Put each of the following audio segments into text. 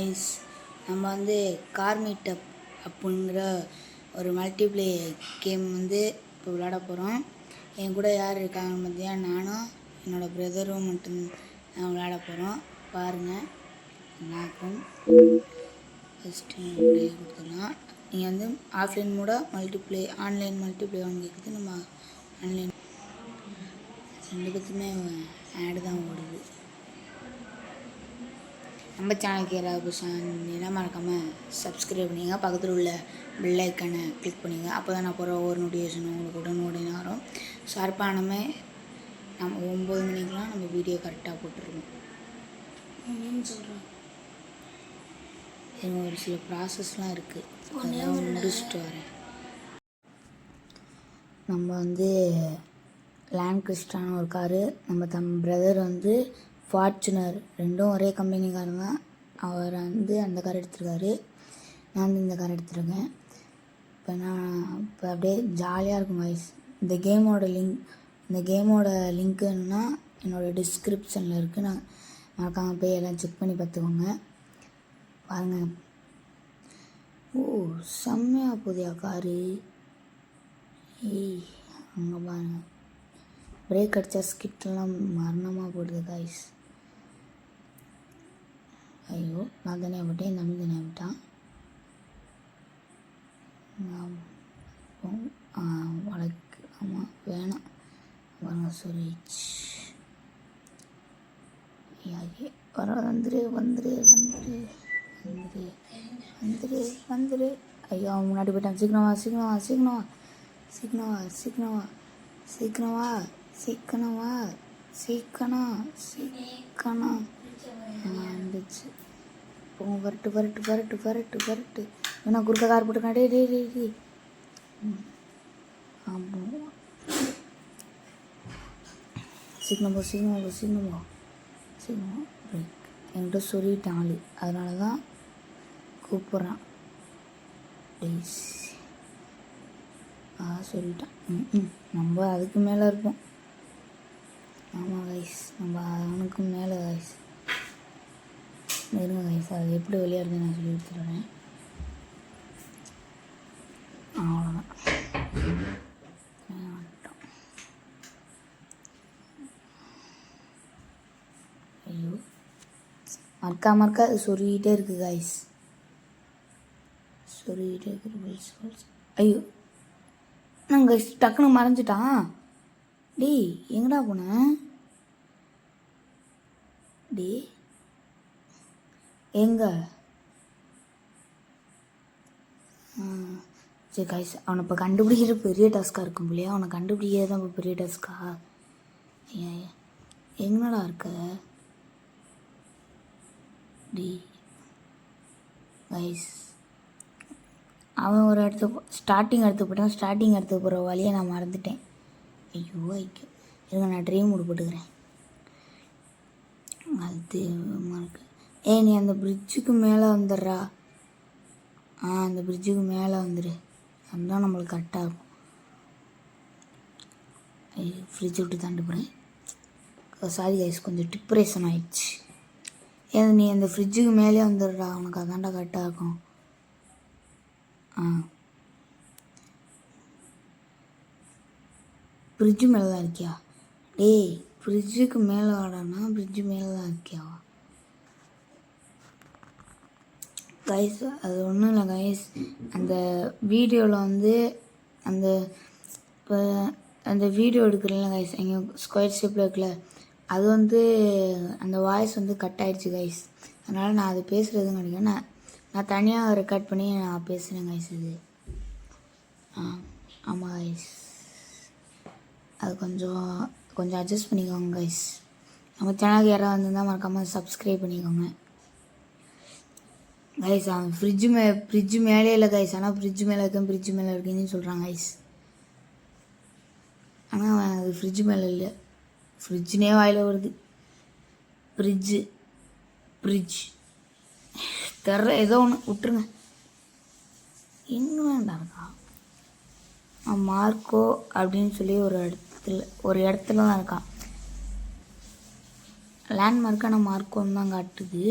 Guys, நம்ம வந்து car meetup அப்படிங்கிற ஒரு மல்டிப்ளேயர் கேம் வந்து இப்போ விளையாட போகிறோம். என் கூட யார் இருக்காங்க பார்த்தியா, நானும் என்னோடய பிரதரும் மட்டும் விளையாட போகிறோம். பாருங்கள், நல்லாயிருக்கும். ஃபஸ்ட்டு ப்ளே கொடுத்துடலாம். நீங்கள் வந்து ஆஃப்லைன் மூட மல்டிப்ளே, ஆன்லைன் மல்டிப்ளே ஒன்று கேட்குது. நம்ம ஆன்லைன் ரெண்டு பக்கத்துமே ஆடு தான் ஓடுது. நம்ம சேனலுக்கு யாராவது புதுசாக மறக்காமல் சப்ஸ்கிரைப் பண்ணிங்க, பக்கத்தில் உள்ள பெல் ஐக்கானை கிளிக் பண்ணிங்க. அப்போ தான் நான் போகிற ஒவ்வொரு நோட்டிஃபிகேஷனும் உங்களுக்கு உடனே வரும். ஷார்ப்பாக நம்ம 9 மணிக்கெலாம் நம்ம வீடியோ கரெக்டாக போட்டுருவோம். சொல்கிறேன், எனக்கு ஒரு சில ப்ராசஸ்லாம் இருக்குது, அதெல்லாம் முடிச்சுட்டு வரேன். நம்ம வந்து லேண்ட் கிறிஸ்டான ஒரு காரு, நம்ம பிரதர் வந்து ஃபார்ச்சுனர், ரெண்டும் ஒரே கம்பெனிக்காரங்க. அவர் வந்து அந்த கார் எடுத்துருக்காரு, நான் வந்து இந்த கார் எடுத்துருக்கேன். இப்போ அப்படியே ஜாலியாக இருக்கும் கைஸ். இந்த கேமோட லிங்க்குன்னா என்னோடய டிஸ்கிரிப்ஷனில் இருக்குது. நான் மறக்காமல் போய் எல்லாம் செக் பண்ணி பார்த்துக்கோங்க. பாருங்கள், ஓ செம்மையாக போதியா காரு. அங்கே பாருங்கள், பிரேக் அடித்தா ஸ்கிட்லாம் மரணமாக போடுது கைஸ். ஐயோ, நான் தானே விட்டேன், என் தம்பி தானே விட்டான். வழக்கு ஆமாம் வேணாம் பாருங்க. சொல்லிச்சு வந்துரு. ஐயோ, அவன் முன்னாடி போயிட்டான். சீக்கிரம் வந்துச்சு. வரட்டு ஏன்னா குறுக்க கார் போட்டுருக்கேன். டே ஆமாம், சீக்கிரம் போ. பிரேக் என்கிட்ட சொல்லிட்டான் ஆளு, அதனால தான் கூப்பிட்றான். ப்ளீஸ் சொல்லிட்டான். நம்ம அதுக்கு மேலே இருப்போம். ஆமாம் கைஸ், நம்ம அவனுக்கு மேலே கைஸ். இருங்க கைஸ், அது எப்படி விளையாடுறது நான் சொல்லி கொடுத்துட்றேன். அவ்வளோதான். ஐயோ, மறக்கா அது சொல்லிக்கிட்டே இருக்குது கைஸ், சொல்லிக்கிட்டே இருக்குது. ஐயோ, நாங்கள் டக்குன்னு மறைஞ்சிட்டான். டேய், எங்கடா போனேன்? எங்க? சரி கைஸ், அவனை இப்போ கண்டுபிடிக்கிற பெரிய டாஸ்காக இருக்கும் இல்லையா? அவனை கண்டுபிடிக்கிறது தான் இப்போ பெரிய டாஸ்கா. எங்கடா இருக்க? கைஸ், அவன் ஒரு ஸ்டார்டிங் எடுத்து போகிற வழியை நான் மறந்துட்டேன். ஐயோ இருங்க, நான் ட்ரீம் மூடு போட்டுக்கிறேன். அது இருக்கு. நீ அந்த பிரிட்ஜுக்கு மேலே வந்துடுறா. அந்த பிரிட்ஜுக்கு மேலே வந்துடு, அதுதான் நம்மளுக்கு கரெக்டாக இருக்கும். ஃப்ரிட்ஜ் விட்டு தாண்டி போகிறேன். சாரி கைஸ், கொஞ்சம் டிப்ரெஷன் ஆயிடுச்சு. நீ அந்த ஃப்ரிட்ஜுக்கு மேலே வந்துடுறா, உனக்கு அதான்டா கரெக்டாக இருக்கும். ஃப்ரிட்ஜு மேலே தான் இருக்கியா? டேய், ஃப்ரிட்ஜுக்கு மேலே வாடானா, ஃப்ரிட்ஜு மேலே தான் இருக்கியாவா? கைஸ், அது ஒன்றும் இல்லை கைஸ். அந்த வீடியோவில் வந்து அந்த வீடியோ எடுக்கிறல கைஸ், எங்கே ஸ்கொயர் ஷேப்பில் இருக்குல்ல, அது வந்து அந்த வாய்ஸ் வந்து கட் ஆகிடுச்சு கைஸ். அதனால் நான் அது பேசுகிறதும் கிடைக்கும். நான் தனியாக ரெக்கார்ட் பண்ணி நான் பேசுகிறேன் கைஸ். இது ஆமாம் கைஸ், அது கொஞ்சம் அட்ஜஸ்ட் பண்ணிக்கோங்க கைஸ். நம்ம சேனலுக்கு யாராவது வந்திருந்தால் மறக்காமல் சப்ஸ்கிரைப் பண்ணிக்கோங்க கைஸ். அவன் ஃப்ரிட்ஜு மேலே இல்லை கைஸ், ஆனால் ஃப்ரிட்ஜு மேலே இருக்குன்னு சொல்கிறான் கைஸ். ஆனால் அவன் அது ஃப்ரிட்ஜு மேலே இல்லை, ஃப்ரிட்ஜுனே வாயில் வருது. ஃப்ரிட்ஜ் ஏதோ ஒன்று விட்டுருங்க. இன்னும் வேண்டாம் இருக்கா? மார்க்கோ அப்படின்னு சொல்லி ஒரு இடத்துல தான் இருக்கான். லேண்ட்மார்க்கான மார்க்கோன்னு தான் காட்டுது.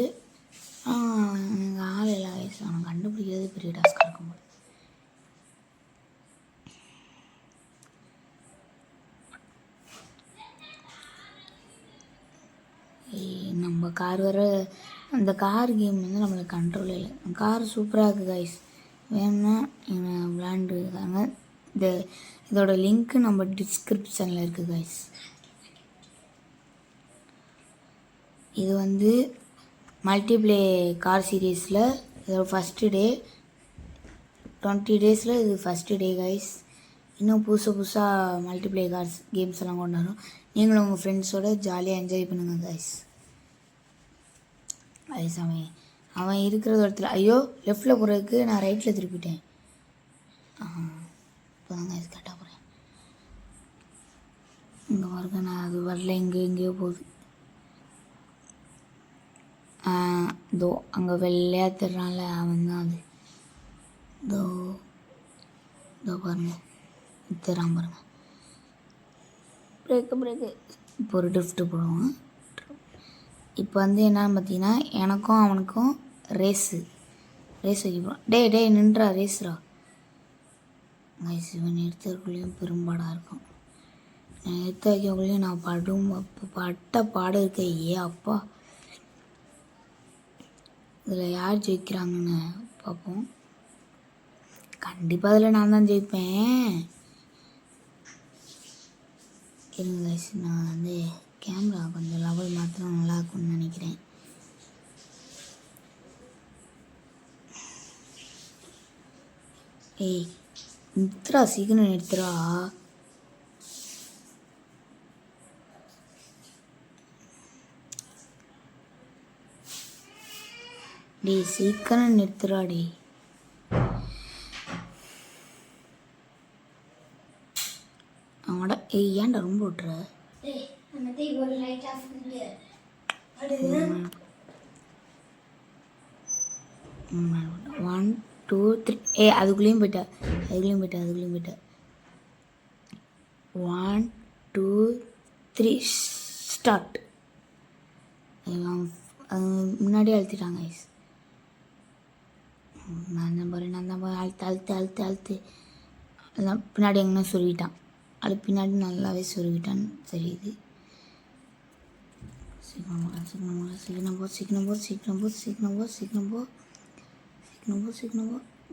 பெரிய டாஸ்காக இருக்கும். நம்ம கார் வர அந்த கார் கேம் வந்து நம்மளுக்கு கண்ட்ரோலே இல்லை. கார் சூப்பராக இருக்குது கைஸ். வேணும்னா விளையாண்டுருக்காங்க. இதோட லிங்க்கு நம்ம டிஸ்கிரிப்ஷனில் இருக்குது கைஸ். இது வந்து மல்டிப்ளே கார் சீரீஸில் இதோட ஃபஸ்ட்டு டே. 20 டேஸில் இது ஃபஸ்ட்டு டே கைஸ். இன்னும் புதுசாக மல்டிப்ளே கார்ஸ் கேம்ஸ் எல்லாம் கொண்டு வரும். நீங்களும் உங்கள் ஃப்ரெண்ட்ஸோட ஜாலியாக என்ஜாய் பண்ணுங்கள் கைஸ். ஐஸ் அவன் இருக்கிற இடத்துல ஐயோ லெஃப்டில் போகிறதுக்கு நான் ரைட்டில் திருப்பிட்டேன். இப்போ தாங்க ஐஸ் கரெக்டாக போகிறேன். இங்கே பாருங்க, நான் அது வரல, எங்கேயோ போகுது. இதோ அங்கே வெள்ளையாக தர்றான்ல அவன் தான் அது. இதோ பாருங்க தரான் பாருங்க. பிரேக்கு இப்போ ஒரு ட்ரிஃப்ட்டு போடுவோம். இப்போ வந்து என்னன்னு பார்த்தீங்கன்னா எனக்கும் அவனுக்கும் ரேஸ் வைக்கப்போம். டே நின்றா ரேஸ்ரா கைஸ். இவன் எடுத்ததுக்குள்ளேயும் பெரும்பாடாக இருக்கும். நான் எடுத்து வைக்கக்குள்ளேயும் நான் பட்ட பாடு இருக்க. அப்பா இதில் யார் ஜெயிக்கிறாங்கன்னு பார்ப்போம். கண்டிப்பாக அதில் நான் தான் ஜெயிப்பேன். இருங்க கைஸ், நான் வந்து கேமரா கொஞ்சம் லெவல் மாத்திரம் நல்லா இருக்கும்னு நினைக்கிறேன். ஏய் நிறுத்துறா, சீக்கிரம் நிறுத்துறா. சீக்கிரம் நிறுத்துறாடி. அவனோட ஏன்டா ரொம்ப விட்டுற. 1 2 3 அதுக்குள்ளேயும் போயிட்டா. 1 2 3 ஸ்டார்ட். முன்னாடியே அழுத்திட்டாங்க ஐஸ். நான் தான் போகிறேன். அழுத்து எல்லாம் பின்னாடி எங்கன்னா சொல்லிட்டான். அது பின்னாடி நல்லாவே சொருவிட்டான்னு தெரியுது. சீக்கிரம் போ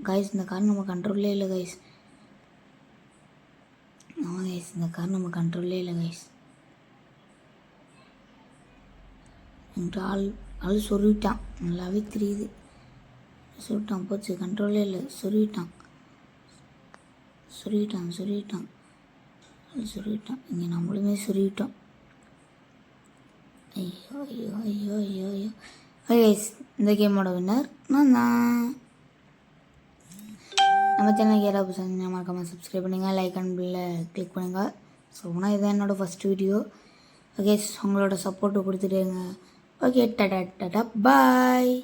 கைஸ். இந்த கார் நம்ம கண்ட்ரோல்லே இல்லை கைஸ். ஆமாம் கைஸ், இந்த கார் நம்ம கண்ட்ரோல்லே இல்லை கைஸ். ஆள் சொருவிட்டான், நல்லாவே தெரியுது. சொல்லிட்டான் போச்சு, கண்ட்ரோலே இல்லை. சொருவிட்டான். இங்கே நம்மளுமே சொருவிட்டோம். ஐயோ. கைஸ், இந்த கேமோட வின்னர் நான் தான். நம்ம சேனலுக்கு யாராவது புதுசாக மறக்காமல் சப்ஸ்கிரைப் பண்ணுங்கள், லைக் அண்ட் பில்லை கிளிக் பண்ணுங்கள். ஸோ இதுதான் என்னோடய ஃபஸ்ட் வீடியோ. ஓகே, உங்களோட சப்போர்ட்டு கொடுத்துட்டேங்க. ஓகே, டாடா பாய்.